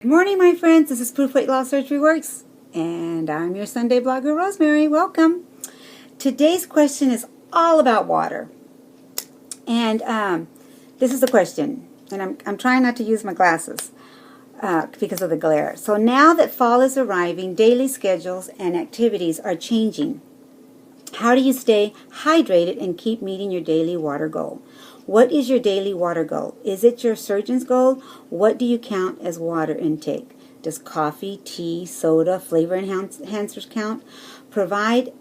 Good morning, my friends. This is Proof Weight Loss Surgery Works, and I'm your Sunday blogger, Rosemary. Welcome. Today's question is all about water, and this is the question, and I'm trying not to use my glasses because of the glare. So now that fall is arriving, daily schedules and activities are changing. How do you stay hydrated and keep meeting your daily water goal? What is your daily water goal? Is it your surgeon's goal? What do you count as water intake? Does coffee, tea, soda, flavor enhancers count? Provide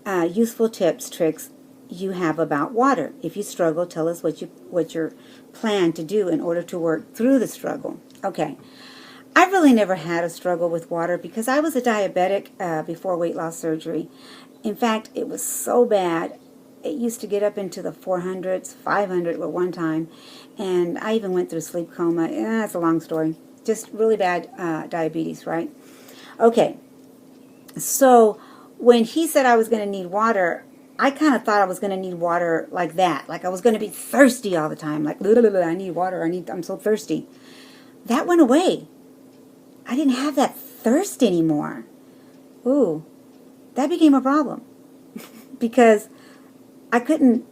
useful tips, tricks you have about water. If you struggle, tell us what you plan to do in order to work through the struggle. Okay. I've really never had a struggle with water because I was a diabetic before weight loss surgery. In fact, it was so bad. It used to get up into the 400s, 500 at one time, and I even went through sleep coma. That's a long story. Just really bad diabetes, right? Okay, so when he said I was going to need water, I kind of thought I was going to need water like that. Like I was going to be thirsty all the time. Like, I need water. I'm so thirsty. That went away. I didn't have that thirst anymore. Ooh, that became a problem because I didn't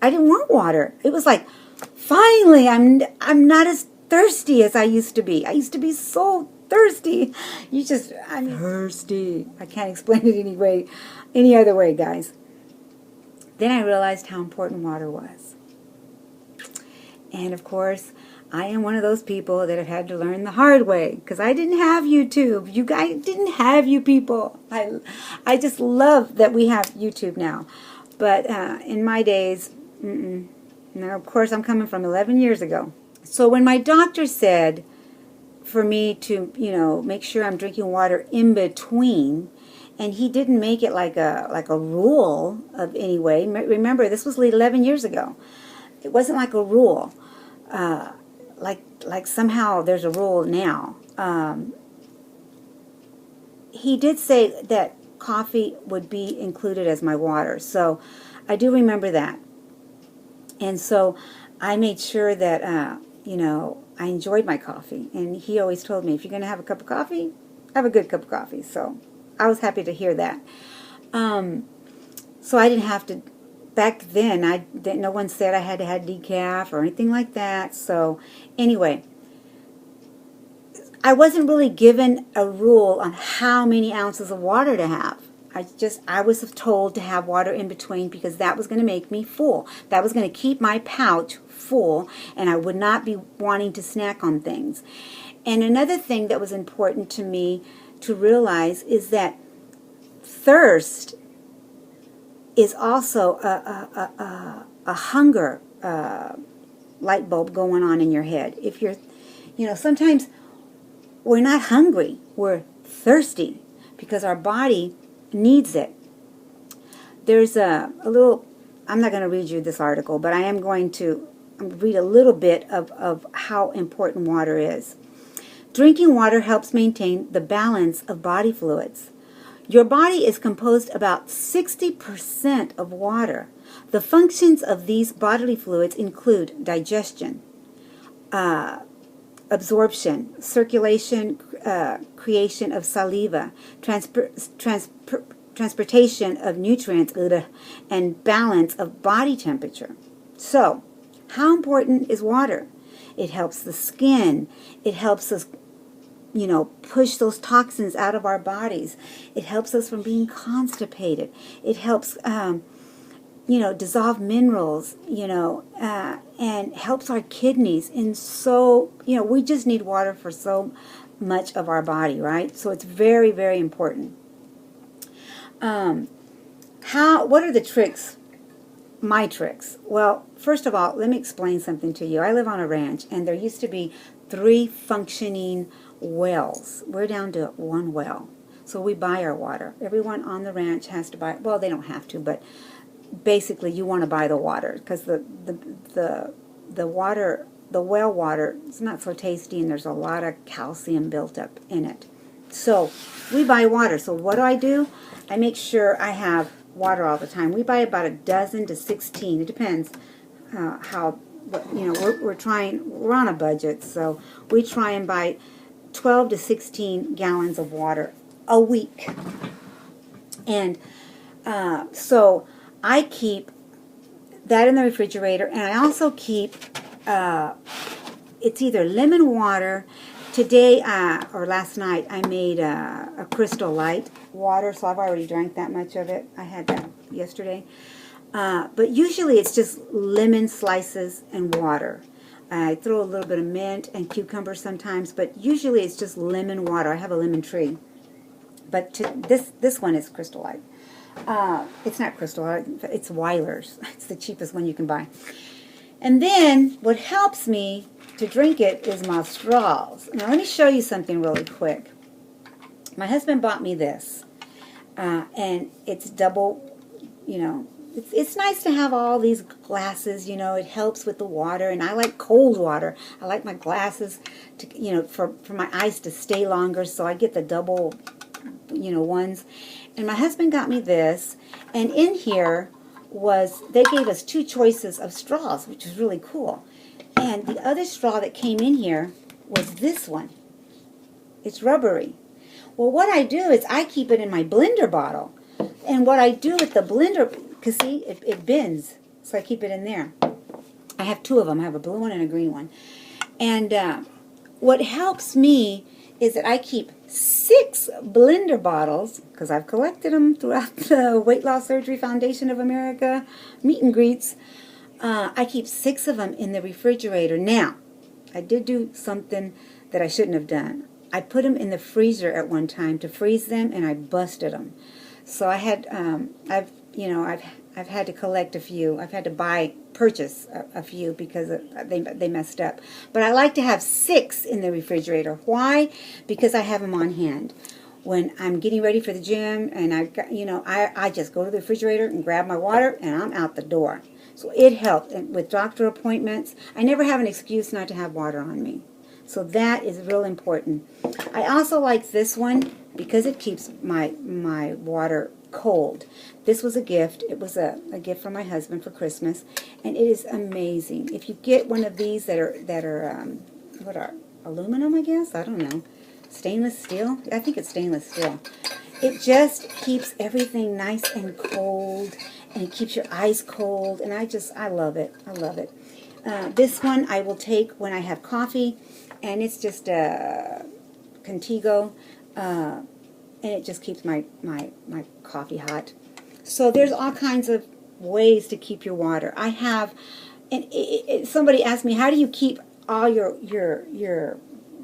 want water. It was like, finally, I'm not as thirsty as I used to be. I used to be so thirsty. Thirsty. I can't explain it any other way, guys. Then I realized how important water was. And of course, I am one of those people that have had to learn the hard way because I didn't have YouTube. You guys didn't have you people. I just love that we have YouTube now. But in my days, Now, of course, I'm coming from 11 years ago. So when my doctor said for me to, make sure I'm drinking water in between, and he didn't make it like a rule of any way. Remember, this was 11 years ago. It wasn't like a rule, like somehow there's a rule now. He did say that coffee would be included as my water, so I do remember that. And so I made sure that I enjoyed my coffee, and he always told me, if you're going to have a cup of coffee, have a good cup of coffee. So I was happy to hear that. So I didn't have to, back then, no one said I had to have decaf or anything like that. So anyway, I wasn't really given a rule on how many ounces of water to have. I was told to have water in between because that was going to make me full. That was going to keep my pouch full, and I would not be wanting to snack on things. And another thing that was important to me to realize is that thirst is also a hunger light bulb going on in your head. If you're, sometimes we're not hungry, we're thirsty because our body needs it. There's a little, I'm not going to read you this article, but I am going to read a little bit of how important water is. Drinking water helps maintain the balance of body fluids. Your body is composed about 60% of water. The functions of these bodily fluids include digestion, absorption, circulation, creation of saliva, transportation of nutrients, and balance of body temperature. So, how important is water? It helps the skin. It helps us, push those toxins out of our bodies. It helps us from being constipated. It helps, dissolve minerals, and helps our kidneys. And so, we just need water for so much of our body, right? So it's very, very important. What are the tricks? My tricks. Well, first of all, let me explain something to you. I live on a ranch, and there used to be 3 functioning wells. We're down to 1 well. So we buy our water. Everyone on the ranch has to buy, well, they don't have to, but basically you want to buy the water because the water, the well water, is not so tasty, and there's a lot of calcium built up in it. So we buy water. So what do? I make sure I have water all the time. We buy about a dozen to 16. It depends we're on a budget, so we try and buy 12 to 16 gallons of water a week. And so I keep that in the refrigerator, and I also keep, it's either lemon water. Today, or last night, I made a Crystal Light water, so I've already drank that much of it. I had that yesterday. But usually it's just lemon slices and water. I throw a little bit of mint and cucumber sometimes, but usually it's just lemon water. I have a lemon tree. But this one is Crystal Light. It's not Crystal Light, it's Weiler's. It's the cheapest one you can buy. And then what helps me to drink it is my straws. Now let me show you something really quick. My husband bought me this. And it's double, you know, it's nice to have all these glasses, you know, it helps with the water, and I like cold water. I like my glasses to, you know, for my eyes to stay longer, so I get the double, you know, ones. And my husband got me this, and in here they gave us 2 choices of straws, which is really cool. And the other straw that came in here was this one. It's rubbery. Well, what I do is I keep it in my blender bottle. And what I do with the blender, because see, it bends, so I keep it in there. I have 2 of them. I have a blue one and a green one. And what helps me is that I keep 6 blender bottles, because I've collected them throughout the Weight Loss Surgery Foundation of America meet and greets. I keep 6 of them in the refrigerator. Now, I did do something that I shouldn't have done. I put them in the freezer at one time to freeze them, and I busted them. So I had, I've had to collect a few. I've had to purchase a few because they messed up. But I like to have 6 in the refrigerator. Why? Because I have them on hand. When I'm getting ready for the gym, and I just go to the refrigerator and grab my water, and I'm out the door. So it helped. And with doctor appointments, I never have an excuse not to have water on me. So that is real important. I also like this one because it keeps my water cold. This was a gift. It was a gift from my husband for Christmas, and it is amazing. If you get one of these that are what are aluminum, I guess, I don't know, stainless steel. I think it's stainless steel. It just keeps everything nice and cold, and it keeps your eyes cold. And I love it. I love it. This one I will take when I have coffee, and it's just a Contigo. And it just keeps my coffee hot. So there's all kinds of ways to keep your water. I have, and somebody asked me, how do you keep all your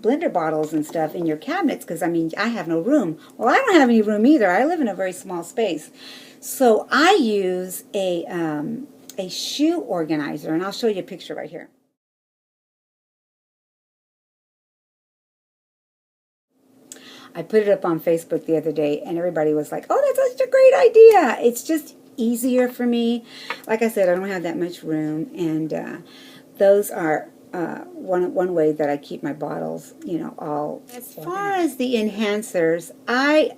blender bottles and stuff in your cabinets? Because, I mean, I have no room. Well, I don't have any room either. I live in a very small space. So I use a shoe organizer, and I'll show you a picture right here. I put it up on Facebook the other day, and everybody was like, oh, that's such a great idea. It's just easier for me. Like I said, I don't have that much room, and those are one way that I keep my bottles, you know, all. As far as the enhancers, I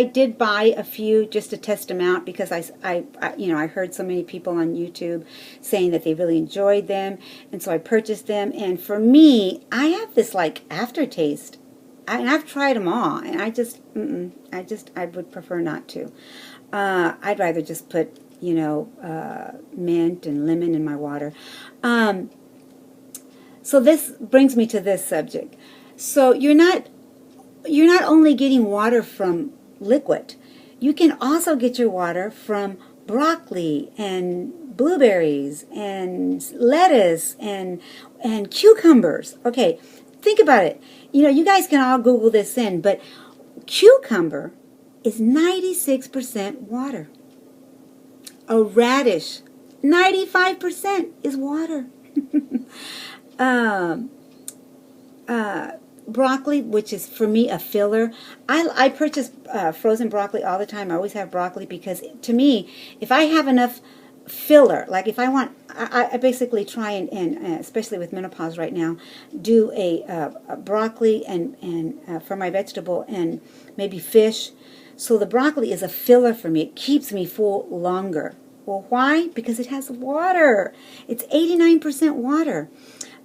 did buy a few just to test them out because I heard so many people on YouTube saying that they really enjoyed them, and so I purchased them. And for me, I have this like aftertaste. And I've tried them all, and I would prefer not to. I'd rather just put, you know, mint and lemon in my water. So this brings me to this subject. So you're not only getting water from liquid. You can also get your water from broccoli and blueberries and lettuce and cucumbers. Okay, think about it. You know, you guys can all Google this in, but cucumber is 96% water. A radish, 95% is water. Broccoli, which is for me a filler. I purchase frozen broccoli all the time. I always have broccoli because to me, if I have enough filler, like if I want, I basically try and especially with menopause right now, do a broccoli and for my vegetable and maybe fish. So the broccoli is a filler for me. It keeps me full longer. Well, why? Because it has water. It's 89% water.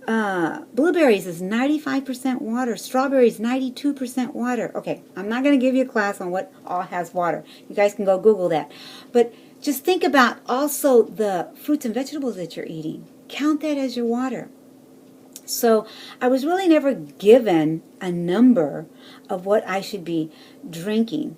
Blueberries is 95% water. Strawberries, 92% water. Okay, I'm not going to give you a class on what all has water. You guys can go Google that. But just think about also the fruits and vegetables that you're eating. Count that as your water. So I was really never given a number of what I should be drinking.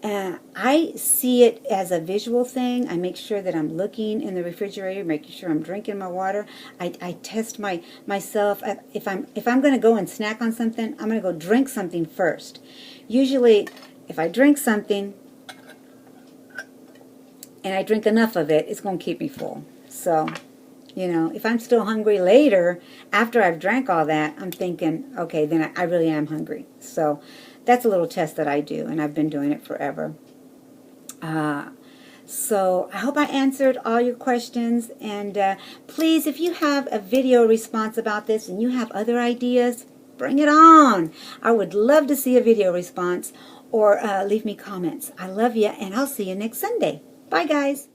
I see it as a visual thing. I make sure that I'm looking in the refrigerator, making sure I'm drinking my water. I test myself. If I'm going to go and snack on something, I'm going to go drink something first. Usually, if I drink something and I drink enough of it, it's going to keep me full. So, you know, if I'm still hungry later, after I've drank all that, I'm thinking, okay, then I really am hungry. So that's a little test that I do, and I've been doing it forever. So I hope I answered all your questions. And please, if you have a video response about this and you have other ideas, bring it on. I would love to see a video response, or leave me comments. I love you, and I'll see you next Sunday. Bye, guys.